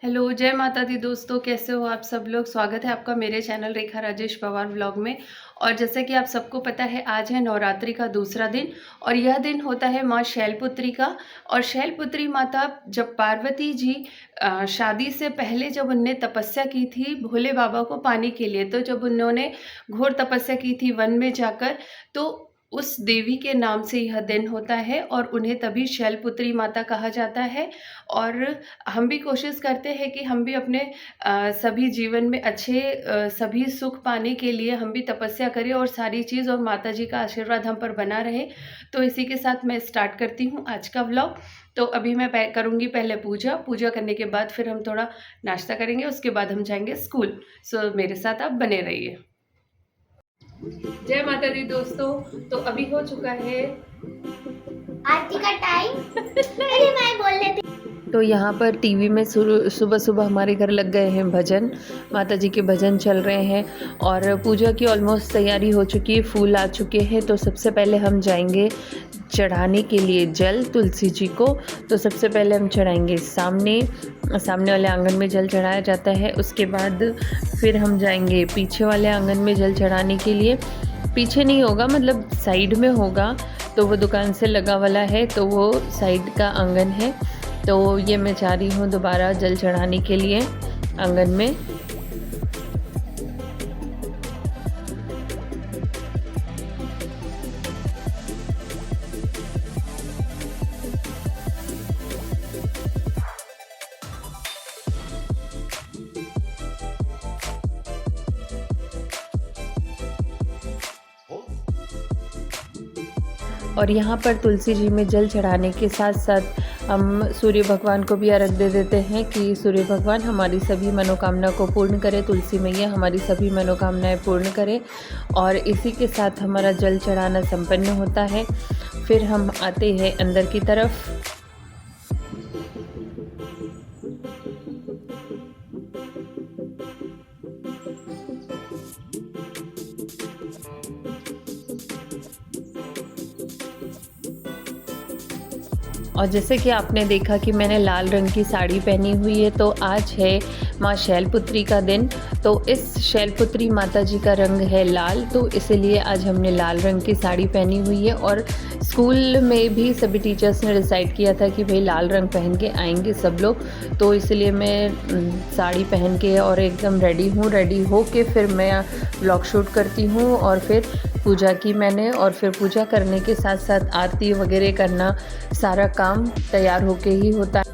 Hello, जय माता दी दोस्तों, कैसे हो आप सब लोग। स्वागत है आपका मेरे चैनल रेखा राजेश पवार व्लॉग में। और जैसे कि आप सबको पता है, आज है नवरात्रि का दूसरा दिन और यह दिन होता है माँ शैलपुत्री का। और शैलपुत्री माता, जब पार्वती जी शादी से पहले जब उनने तपस्या की थी भोले बाबा को पाने के लिए, तो जब उन्होंने घोर तपस्या की थी वन में जाकर, तो उस देवी के नाम से यह दिन होता है और उन्हें तभी शैलपुत्री माता कहा जाता है। और हम भी कोशिश करते हैं कि हम भी अपने सभी जीवन में अच्छे सभी सुख पाने के लिए हम भी तपस्या करें और सारी चीज़, और माता जी का आशीर्वाद हम पर बना रहे। तो इसी के साथ मैं स्टार्ट करती हूँ आज का व्लॉग। तो अभी मैं करूँगी पहले पूजा। पूजा करने के बाद फिर हम थोड़ा नाश्ता करेंगे, उसके बाद हम जाएंगे स्कूल। सो मेरे साथ आप बने रहिए। जय माता दी दोस्तों। तो अभी हो चुका है आरती का टाइम। अरे मैं बोल रही थी। तो यहाँ पर टीवी में सुबह सुबह हमारे घर लग गए हैं भजन। माता जी के भजन चल रहे हैं और पूजा की ऑलमोस्ट तैयारी हो चुकी है, फूल आ चुके हैं। तो सबसे पहले हम जाएंगे चढ़ाने के लिए जल तुलसी जी को। तो सबसे पहले हम चढ़ाएंगे सामने वाले आंगन में जल चढ़ाया जाता है। उसके बाद फिर हम जाएंगे पीछे वाले आंगन में जल चढ़ाने के लिए। पीछे नहीं होगा, मतलब साइड में होगा। तो वो दुकान से लगा वाला है, तो वो साइड का आंगन है। तो ये मैं जा रही हूँ दोबारा जल चढ़ाने के लिए आंगन में। और यहाँ पर तुलसी जी में जल चढ़ाने के साथ साथ हम सूर्य भगवान को भी अर्घ दे देते हैं कि सूर्य भगवान हमारी सभी मनोकामना को पूर्ण करे, तुलसी मैया हमारी सभी मनोकामनाएं पूर्ण करे। और इसी के साथ हमारा जल चढ़ाना संपन्न होता है। फिर हम आते हैं अंदर की तरफ। और जैसे कि आपने देखा कि मैंने लाल रंग की साड़ी पहनी हुई है, तो आज है माँ शैलपुत्री का दिन। तो इस शैलपुत्री माता जी का रंग है लाल, तो इसलिए आज हमने लाल रंग की साड़ी पहनी हुई है। और स्कूल में भी सभी टीचर्स ने डिसाइड किया था कि भाई लाल रंग पहन के आएंगे सब लोग। तो इसलिए मैं साड़ी पहन के और एकदम रेडी हूँ। रेडी हो के फिर मैं व्लॉग शूट करती हूँ। और फिर पूजा की मैंने, और फिर पूजा करने के साथ साथ आरती वगैरह करना, सारा काम तैयार होके ही होता है।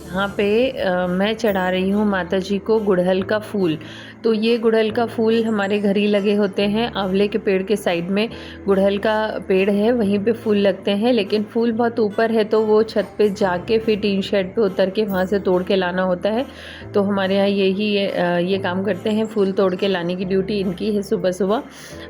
यहाँ पे मैं चढ़ा रही हूँ माता जी को गुड़हल का फूल। तो ये गुड़हल का फूल हमारे घर ही लगे होते हैं। आंवले के पेड़ के साइड में गुड़हल का पेड़ है, वहीं पे फूल लगते हैं। लेकिन फूल बहुत ऊपर है, तो वो छत पे जाके फिर टीन शेड पे उतर के वहाँ से तोड़ के लाना होता है। तो हमारे यहाँ ये काम करते हैं, फूल तोड़ के लाने की ड्यूटी इनकी है सुबह सुबह।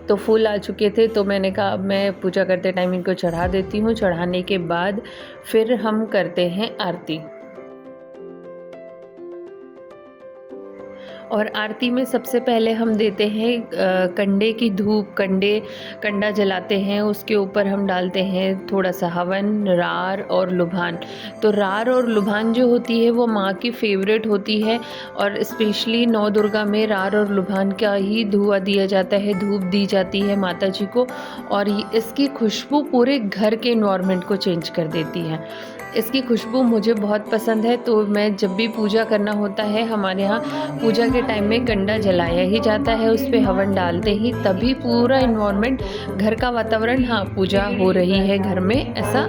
तो फूल आ चुके थे, तो मैंने कहा अब मैं पूजा करते टाइम इनको चढ़ा देती हूँ। चढ़ाने के बाद फिर हम करते हैं आरती। और आरती में सबसे पहले हम देते हैं कंडे की धूप। कंडा जलाते हैं, उसके ऊपर हम डालते हैं थोड़ा सा हवन, रार और लुभान। तो रार और लुभान जो होती है वो माँ की फेवरेट होती है। और स्पेशली नौ दुर्गा में रार और लुभान का ही धुआं दिया जाता है, धूप दी जाती है माता जी को। और इसकी खुशबू पूरे घर के एनवायरनमेंट को चेंज कर देती है। इसकी खुशबू मुझे बहुत पसंद है। तो मैं जब भी पूजा करना होता है, हमारे यहाँ पूजा के टाइम में कंडा जलाया ही जाता है, उस पर हवन डालते ही तभी पूरा इन्वायरमेंट, घर का वातावरण, हाँ पूजा हो रही है घर में, ऐसा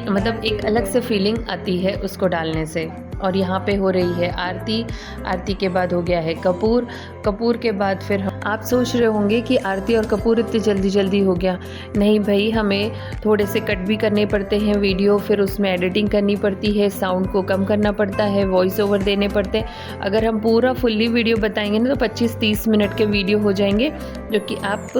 मतलब एक अलग से फीलिंग आती है उसको डालने से। और यहाँ पे हो रही है आरती। आरती के बाद हो गया है कपूर। कपूर के बाद फिर आप सोच रहे होंगे कि आरती और कपूर इतनी जल्दी जल्दी हो गया। नहीं भाई, हमें थोड़े से कट भी करने पड़ते हैं वीडियो, फिर उसमें एडिटिंग करनी पड़ती है, साउंड को कम करना पड़ता है, वॉइस ओवर देने पड़ते हैं। अगर हम पूरा फुल्ली वीडियो बताएंगे ना तो 25-30 मिनट के वीडियो हो जाएंगे, जो कि आप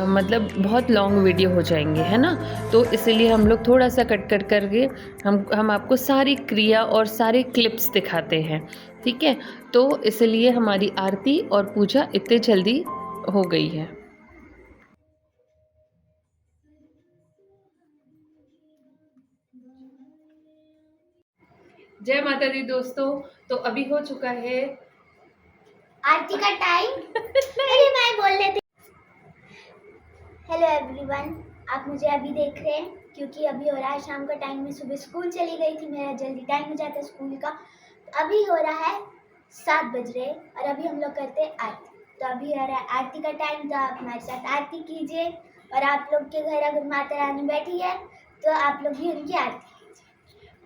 मतलब बहुत लॉन्ग वीडियो हो जाएंगे, है ना। तो इसलिए हम लोग थोड़ा सा कट कट करके हम आपको सारी क्रिया और सारे क्लिप्स दिखाते हैं, ठीक है। तो इसलिए हमारी आरती और पूजा इतने जल्दी हो गई है। जय माता दी दोस्तों। तो अभी हो चुका है आरती का टाइम। अरे मैं बोल लेती। हेलो एवरीवन, आप मुझे अभी देख रहे हैं क्योंकि अभी हो रहा है शाम का टाइम। मैं सुबह स्कूल चली गई थी, मेरा जल्दी टाइम हो जाता है स्कूल का। तो अभी हो रहा है 7 बज रहे और अभी हम लोग करते हैं आरती। तो अभी हो रहा है आरती का टाइम, तो आप हमारे साथ आरती कीजिए। और आप लोग के घर अगर माता रानी बैठी है तो आप लोग भी उनकी आरती।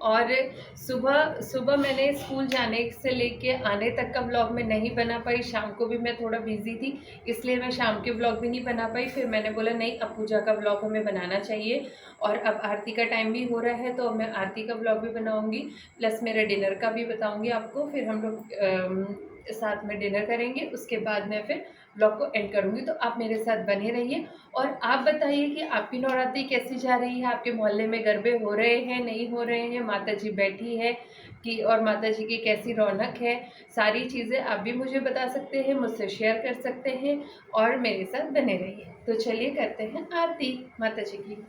और सुबह सुबह मैंने स्कूल जाने से लेके आने तक का व्लॉग मैं नहीं बना पाई। शाम को भी मैं थोड़ा बिजी थी, इसलिए मैं शाम के व्लॉग भी नहीं बना पाई। फिर मैंने बोला नहीं, अब पूजा का व्लॉग हमें बनाना चाहिए। और अब आरती का टाइम भी हो रहा है, तो मैं आरती का व्लॉग भी बनाऊंगी, प्लस मेरे डिनर का भी बताऊंगी आपको। फिर हम लोग साथ में डिनर करेंगे, उसके बाद मैं फिर व्लॉग को एंड करूंगी। तो आप मेरे साथ बने रहिए। और आप बताइए कि आपकी नवरात्रि कैसी जा रही है? आपके मोहल्ले में गरबे हो रहे हैं, नहीं हो रहे हैं? माता जी बैठी है कि और माता जी की कैसी रौनक है? सारी चीज़ें आप भी मुझे बता सकते हैं, मुझसे शेयर कर सकते हैं और मेरे साथ बने रहिए। तो चलिए करते हैं आरती माता जी की।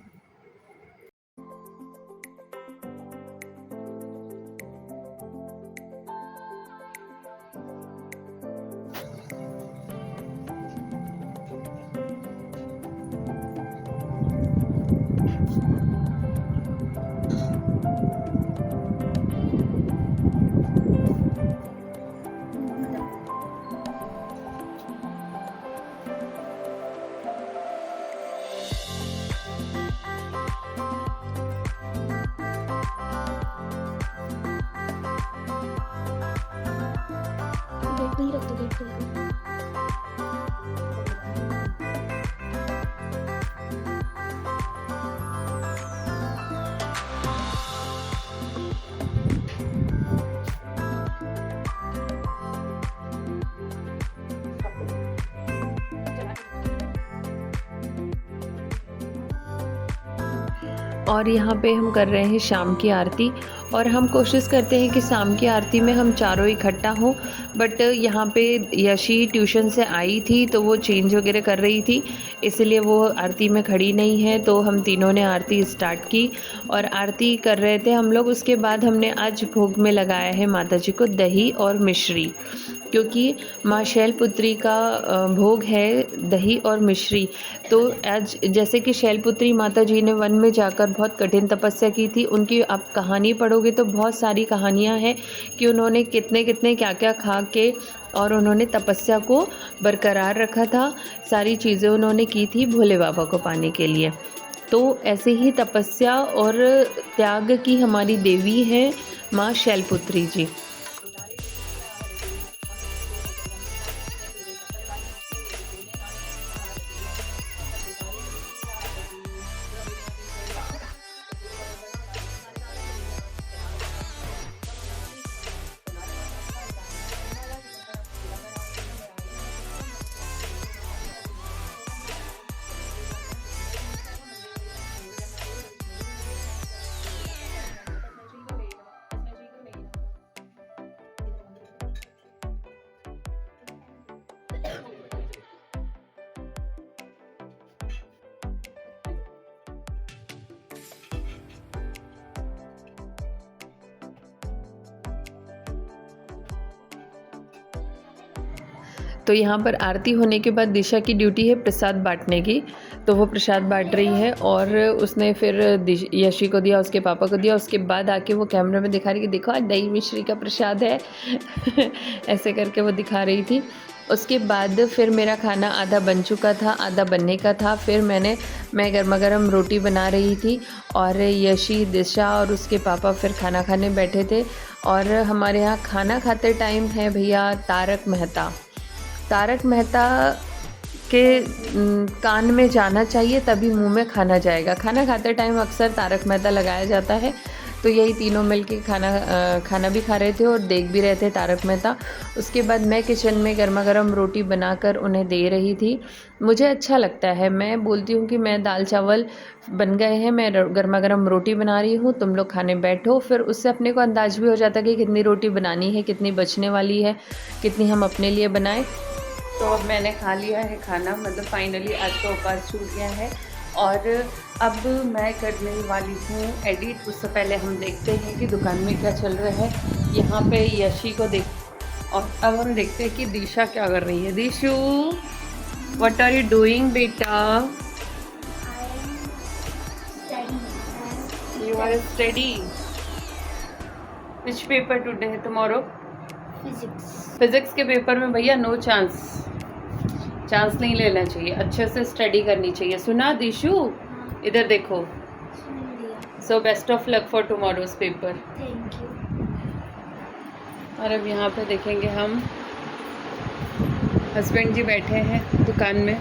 गेट पे ही रख दो, गेट पे ही। और यहाँ पे हम कर रहे हैं शाम की आरती। और हम कोशिश करते हैं कि शाम की आरती में हम चारों इकट्ठा हों, बट यहाँ पे यशी ट्यूशन से आई थी तो वो चेंज वगैरह कर रही थी, इसलिए वो आरती में खड़ी नहीं है। तो हम तीनों ने आरती स्टार्ट की और आरती कर रहे थे हम लोग। उसके बाद हमने आज भोग में लगाया है माता जी को दही और मिश्री, क्योंकि माँ शैलपुत्री का भोग है दही और मिश्री। तो आज जैसे कि शैलपुत्री माता जी ने वन में जाकर बहुत कठिन तपस्या की थी, उनकी आप कहानी पढ़ोगे तो बहुत सारी कहानियाँ हैं कि उन्होंने कितने कितने क्या क्या खा के और उन्होंने तपस्या को बरकरार रखा था। सारी चीज़ें उन्होंने की थी भोले बाबा को पाने के लिए। तो ऐसे ही तपस्या और त्याग की हमारी देवी है माँ शैलपुत्री जी। तो यहाँ पर आरती होने के बाद दिशा की ड्यूटी है प्रसाद बांटने की, तो वो प्रसाद बांट रही है। और उसने फिर यशी को दिया, उसके पापा को दिया। उसके बाद आके वो कैमरे में दिखा रही कि देखो आज दही मिश्री का प्रसाद है ऐसे करके वो दिखा रही थी। उसके बाद फिर मेरा खाना आधा बन चुका था, आधा बनने का था। फिर मैं गर्मा गर्म रोटी बना रही थी और यशी, दिशा और उसके पापा फिर खाना खाने बैठे थे। और हमारे यहाँ खाना खाते टाइम है भैया तारक मेहता। तारक मेहता के कान में जाना चाहिए तभी मुंह में खाना जाएगा। खाना खाते टाइम अक्सर तारक मेहता लगाया जाता है। तो यही तीनों मिलके खाना भी खा रहे थे और देख भी रहे थे तारक मेहता। उसके बाद मैं किचन में गर्मा गर्म रोटी बनाकर उन्हें दे रही थी। मुझे अच्छा लगता है, मैं बोलती हूँ कि मैं दाल चावल बन गए हैं, मैं गर्मा गर्म रोटी बना रही हूँ, तुम लोग खाने बैठो। फिर उससे अपने को अंदाज़ भी हो जाता है कि कितनी रोटी बनानी है, कितनी बचने वाली है, कितनी हम अपने लिए बनाएं। तो अब मैंने खा लिया है खाना, मतलब फाइनली आज का उपवास छूट गया है। और अब मैं करने वाली हूँ एडिट। उससे पहले हम देखते हैं कि दुकान में क्या चल रहा है। यहाँ पे यशी को देख, और अब हम देखते हैं कि दिशा क्या कर रही है। Dishu, what are you doing बेटा? You are study. Which paper today है? टुमारो फिजिक्स के पेपर में भैया नो चांस नहीं लेना चाहिए, अच्छे से स्टडी करनी चाहिए। सुना दिशु? इधर देखो। So best of luck for tomorrow's paper. Thank you. और अब यहाँ पे देखेंगे हम, हस्बैंड जी बैठे हैं दुकान में,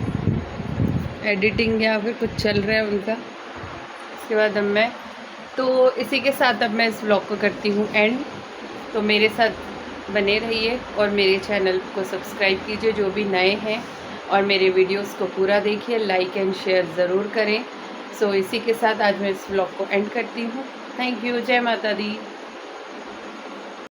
एडिटिंग या फिर कुछ चल रहा है उनका। उसके बाद अब मैं, तो इसी के साथ अब मैं इस व्लॉग को करती हूँ एंड। तो मेरे साथ बने रहिए और मेरे चैनल को सब्सक्राइब कीजिए जो भी नए हैं, और मेरे वीडियोस को पूरा देखिए, लाइक एंड शेयर ज़रूर करें। सो इसी के साथ आज मैं इस व्लॉग को एंड करती हूँ। Thank you. जय माता दी।